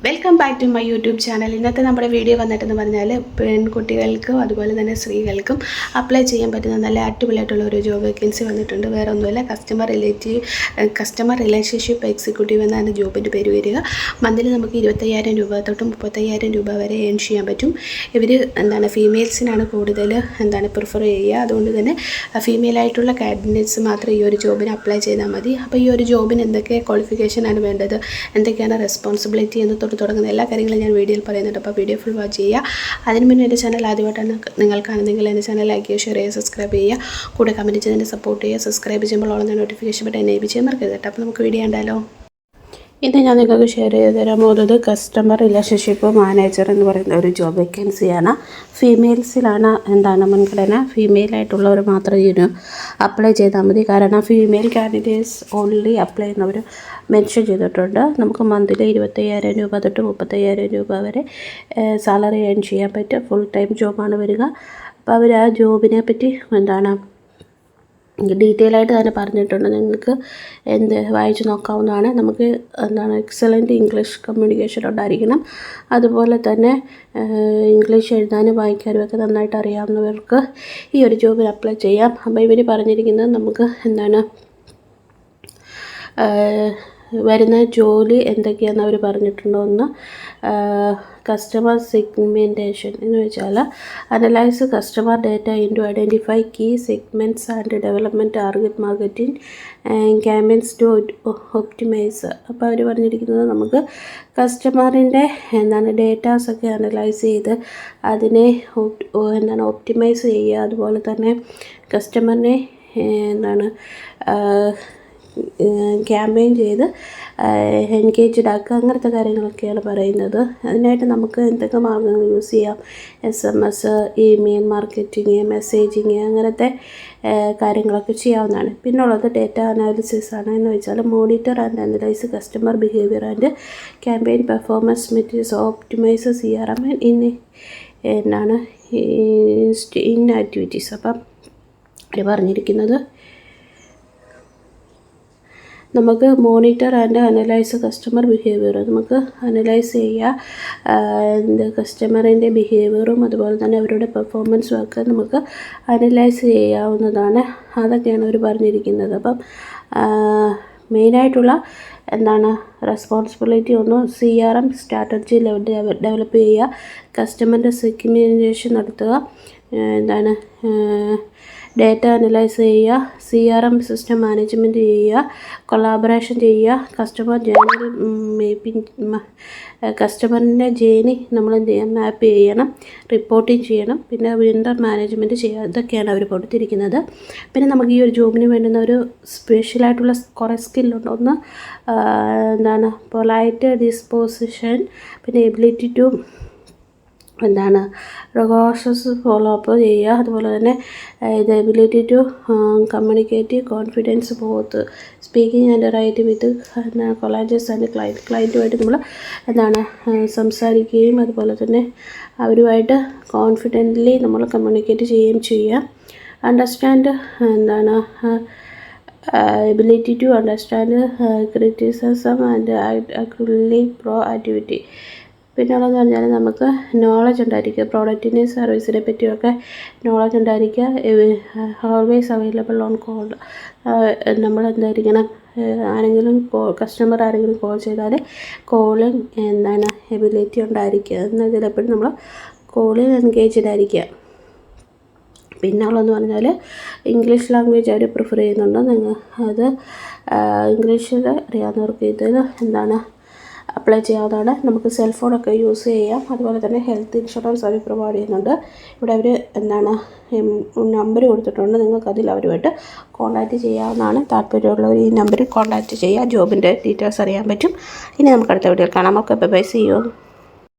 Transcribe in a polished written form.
Welcome back to my YouTube channel. ഇന്നത്തെ നമ്മുടെ video വന്നിട്ടെന്ന് പറഞ്ഞാൽ പെൺകുട്ടികൾക്കും അതുപോലെ തന്നെ സ്ത്രീകൾക്കും അപ്ലൈ ചെയ്യാൻ പറ്റുന്ന നല്ല അടിപൊളിയായിട്ടുള്ള ഒരു ജോബ് വേക്കൻസി വന്നിട്ടുണ്ട്. വേറെ ഒന്നുമില്ല, കസ്റ്റമർ റിലേഷൻഷിപ്പ് എക്സിക്യൂട്ടീവ് എന്നാണ് ജോബിൻ്റെ പേര് വരിക. മന്തിൽ നമുക്ക് 25,000 രൂപ തൊട്ട് 30,000 രൂപ വരെ ഏൺ ചെയ്യാൻ പറ്റും. ഇവർ ഫീമെയിൽസിനാണ് കൂടുതൽ പ്രിഫർ ചെയ്യുക. അതുകൊണ്ട് തന്നെ ഫീമെയിലായിട്ടുള്ള കാൻഡിഡേറ്റ്സ് മാത്രം ഈ ഒരു ജോബിന് അപ്ലൈ ചെയ്താൽ മതി. അപ്പോൾ ഈ ഒരു ജോബിന് എന്തൊക്കെ ക്വാളിഫിക്കേഷനാണ് വേണ്ടത്, എന്തൊക്കെയാണ് റെസ്പോൺസിബിലിറ്റി എന്ന് തുടങ്ങുന്ന എല്ലാ കാര്യങ്ങളും ഞാൻ വീഡിയോയിൽ പറയുന്നുണ്ട്. അപ്പോൾ വീഡിയോ ഫുൾ വാച്ച് ചെയ്യുക. അതിന് മുന്നേ എൻ്റെ ചാനൽ ആദ്യമായിട്ടാണ് നിങ്ങൾ കാണുന്നതെങ്കിൽ എൻ്റെ ചാനൽ ലൈക്ക് ചെയ്യുക, ഷെയർ ചെയ്യുക, സബ്സ്ക്രൈബ് ചെയ്യുക. കൂടെ കമൻറ്റ് ചെയ്ത് എന്നെ സപ്പോർട്ട് ചെയ്യുക. സബ്സ്ക്രൈബ് ചെയ്യുമ്പോൾ ഉള്ള നോട്ടിഫിക്കേഷൻ ബട്ടൺ എനേബിൾ ചെയ്യാൻ മറക്കരുത്. അപ്പോൾ നമുക്ക് വീഡിയോ ഉണ്ടല്ലോ. ഇന്ന് ഞാൻ നിങ്ങൾക്ക് ഷെയർ ചെയ്ത് തരാൻ പോകുന്നത് കസ്റ്റമർ റിലേഷൻഷിപ്പ് മാനേജർ എന്ന് പറയുന്ന ഒരു ജോബ് വേക്കൻസിയാണ്. ഫീമെയിൽസിലാണ് മുൻഗണന. ഫീമെയിലായിട്ടുള്ളവർ മാത്രം ഇതിന് അപ്ലൈ ചെയ്താൽ മതി. കാരണം ഫീമെയിൽ കാൻഡിഡേറ്റ്സ് ഓൺലി അപ്ലൈ ചെയ്യുന്നവർ മെൻഷൻ ചെയ്തിട്ടുണ്ട്. നമുക്ക് മന്തിൽ 25,000 രൂപ തൊട്ട് 30,000 രൂപ വരെ സാലറി ഏൺ ചെയ്യാൻ പറ്റും. ഫുൾ ടൈം ജോബാണ് വരിക. അപ്പോൾ അവർ ആ ജോബിനെ പറ്റി ഡീറ്റെയിൽ ആയിട്ട് തന്നെ പറഞ്ഞിട്ടുണ്ട്. നിങ്ങൾക്ക് വായിച്ച് നോക്കാവുന്നതാണ്. നമുക്ക് എക്സലൻറ്റ് ഇംഗ്ലീഷ് കമ്മ്യൂണിക്കേഷൻ ഉണ്ടായിരിക്കണം. അതുപോലെ തന്നെ ഇംഗ്ലീഷ് എഴുതാനും വായിക്കാനും ഒക്കെ നന്നായിട്ട് അറിയാവുന്നവർക്ക് ഈ ഒരു ജോബിൽ അപ്ലൈ ചെയ്യാം. അപ്പോൾ ഇവർ പറഞ്ഞിരിക്കുന്നത് നമുക്ക് വരുന്ന ജോലി എന്തൊക്കെയാണെന്ന് അവർ പറഞ്ഞിട്ടുണ്ടോ എന്ന്. കസ്റ്റമർ സെഗ്മെൻറ്റേഷൻ എന്ന് വെച്ചാൽ analyse customer data into identify key segments and development target marketing campaigns to optimise. അപ്പോൾ അവർ പറഞ്ഞിരിക്കുന്നത് നമുക്ക് കസ്റ്റമറിൻ്റെ ഡേറ്റാസൊക്കെ അനലൈസ് ചെയ്ത് അതിനെ ഒപ്റ്റിമൈസ് ചെയ്യുക. അതുപോലെ തന്നെ കസ്റ്റമറിനെ ക്യാമ്പയിൻ ചെയ്ത് എൻഗേജ്ഡ് ആക്കുക, അങ്ങനത്തെ കാര്യങ്ങളൊക്കെയാണ് പറയുന്നത്. അതിനായിട്ട് നമുക്ക് എന്തൊക്കെ മാർഗ്ഗങ്ങൾ യൂസ് ചെയ്യാം? SMS, ഇമെയിൽ മാർക്കറ്റിംഗ്, മെസ്സേജിങ്, അങ്ങനത്തെ കാര്യങ്ങളൊക്കെ ചെയ്യാവുന്നതാണ്. പിന്നുള്ളത് ഡേറ്റ അനാലിസിസ് ആണ്. എന്ന് വെച്ചാൽ monitor and analyse customer behaviour and campaign performance materials optimise CRM in activities. അപ്പം അവർ പറഞ്ഞിരിക്കുന്നത് നമുക്ക് monitor and analyse customer behaviour, നമുക്ക് അനലൈസ് ചെയ്യുക കസ്റ്റമറിൻ്റെ ബിഹേവിയറും അതുപോലെ തന്നെ അവരുടെ പെർഫോമൻസും ഒക്കെ നമുക്ക് അനലൈസ് ചെയ്യാവുന്നതാണ്. അതൊക്കെയാണ് അവർ പറഞ്ഞിരിക്കുന്നത്. അപ്പം മെയിനായിട്ടുള്ള റെസ്പോൺസിബിലിറ്റി CRM സ്ട്രാറ്റജി ഡെവലപ്പ് ചെയ്യുക, കസ്റ്റമറിൻ്റെ സെഗ്മെൻറ്റേഷൻ നടത്തുക, ഡേറ്റ അനലൈസ് ചെയ്യുക, CRM സിസ്റ്റം മാനേജ്മെൻറ്റ് ചെയ്യുക, കൊളാബറേഷൻ ചെയ്യുക, കസ്റ്റമർ കസ്റ്റമറിൻ്റെ ജേണി നമ്മൾ മാപ്പ് ചെയ്യണം, റിപ്പോർട്ടിങ് ചെയ്യണം, പിന്നെ വെണ്ടർ മാനേജ്മെൻറ്റ് ചെയ്യുക. ഇതൊക്കെയാണ് അവർ കൊടുത്തിരിക്കുന്നത്. പിന്നെ നമുക്ക് ഈ ഒരു ജോബിന് വേണ്ടുന്ന ഒരു സ്പെഷ്യലായിട്ടുള്ള കുറേ സ്കില്ലുണ്ട്. ഒന്ന് പൊലൈറ്റ് ഡിസ്പോസിഷൻ, പിന്നെ ability to rigorous follow up ചെയ്യുക. അതുപോലെ തന്നെ ability to communicate confidence both speaking and write with colleagues and ക്ലയൻറ്റുമായിട്ട് നമ്മൾ സംസാരിക്കുകയും അതുപോലെ തന്നെ അവരുമായിട്ട് കോൺഫിഡൻ്റ്ലി നമ്മൾ കമ്മ്യൂണിക്കേറ്റ് ചെയ്യുകയും ചെയ്യുക. Understand ability to understand criticism and accurately proactivity. പിന്നുള്ളതെന്ന് പറഞ്ഞാൽ നമുക്ക് നോളജ് ഉണ്ടായിരിക്കുക, പ്രോഡക്റ്റിനെയും സർവീസിനെ പറ്റിയൊക്കെ നോളജ് ഉണ്ടായിരിക്കുക. Always available on call. നമ്മൾ കസ്റ്റമർ ആരെങ്കിലും കോൾ ചെയ്താൽ കോളിങ് എബിലിറ്റി ഉണ്ടായിരിക്കുക. എന്നതിൽ എപ്പോഴും നമ്മൾ കോളിൽ എൻഗേജ്ഡ് ആയിരിക്കുക. പിന്നുള്ളതെന്ന് പറഞ്ഞാൽ ഇംഗ്ലീഷ് ലാംഗ്വേജ് അവർ പ്രിഫർ ചെയ്യുന്നുണ്ട്. അത് ഇംഗ്ലീഷിൽ അറിയാവുന്നവർക്ക് ഇതിൽ അപ്ലൈ ചെയ്യാവുന്നതാണ്. നമുക്ക് സെൽഫോണൊക്കെ യൂസ് ചെയ്യാം. അതുപോലെ തന്നെ ഹെൽത്ത് ഇൻഷുറൻസ് അവർ പ്രൊവൈഡ് ചെയ്യുന്നുണ്ട്. ഇവിടെ അവർ നമ്പർ കൊടുത്തിട്ടുണ്ട്. നിങ്ങൾക്ക് അതിൽ അവരുമായിട്ട് കോൺടാക്റ്റ് ചെയ്യാവുന്നതാണ്. താല്പര്യമുള്ളവർ ഈ നമ്പറിൽ കോൺടാക്റ്റ് ചെയ്യുക. ജോബിൻ്റെ ഡീറ്റെയിൽസ് അറിയാൻ പറ്റും. ഇനി നമുക്ക് അടുത്ത വീഡിയോയിൽ കാണാം. Okay, bye, see U.